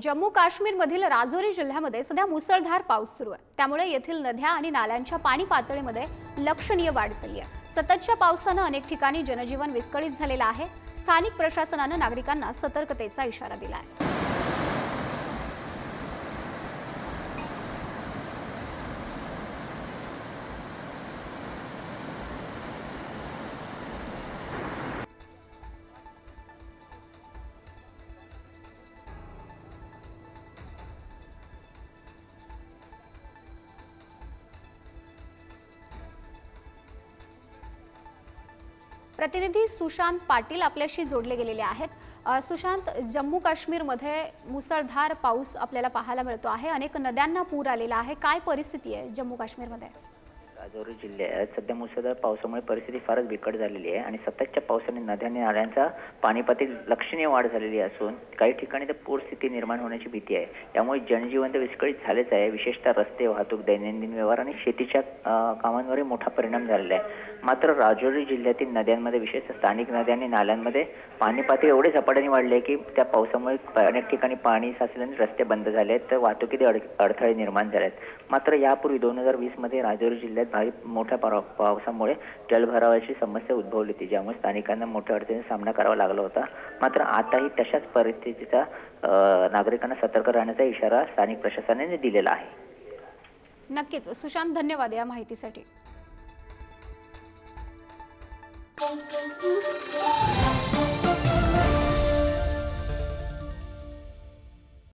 जम्मू काश्मीरमधील राजौरी जिल्ह्यामध्ये सध्या मुसळधार पाऊस सुरू आहे। त्यामुळे येथील नद्या आणि नाल्यांच्या पाणी पातळीमध्ये लक्षणीय वाढ झाली आहे। सततच्या पावसाने अनेक ठिकाणी जनजीवन विस्कळीत झालेलं आहे। स्थानिक प्रशासनाने नागरिकांना सतर्कतेचा इशारा दिला आहे। प्रतिनिधी सुशांत पाटील आपल्याशी जोडले गेलेले आहेत। सुशांत, जम्मू काश्मीरमध्ये मुसळधार पाऊस आपल्याला पाहायला मिळतो आहे। अनेक नद्यांना पूर आलेला आहे। काय परिस्थिती आहे जम्मू काश्मीरमध्ये? राजौरी जिल्ह्यात सध्या मुसळधार पावसामुळे परिस्थिती फारच बिकट झालेली आहे आणि सततच्या पावसाने नद्या आणि नाल्यांचा पाणी पातळीत लक्षणीय वाढ झालेली असून काही ठिकाणी तर पूर स्थिती निर्माण होण्याची भीती आहे। त्यामुळे जनजीवन तर विस्कळीत झालेच आहे। विशेषतः रस्ते वाहतूक, दैनंदिन व्यवहार आणि शेतीच्या कामांवरही मोठा परिणाम झालेला आहे। मात्र राजौरी जिल्ह्यातील नद्यांमध्ये, विशेषतः स्थानिक नद्या आणि नाल्यांमध्ये पाणी पातळी एवढे झपाट्याने वाढले की त्या पावसामुळे अनेक ठिकाणी पाणी साचल्याने रस्ते बंद झाले आहेत, तर वाहतुकीत अडथळे निर्माण झाले आहेत। मात्र यापूर्वी 2020 मध्ये राजौरी जिल्ह्यात भारी मोठ्या पावसामुळे जलभरावाची समस्या उद्भवली होती, ज्यामुळे स्थानिकांना मोठ्या अडचणीचा सामना करावा लागला होता। मात्र आताही तशाच परिस्थितीचा नागरिकांना सतर्क राहण्याचा इशारा स्थानिक प्रशासनाने दिलेला आहे। नक्कीच सुशांत, धन्यवाद या माहितीसाठी।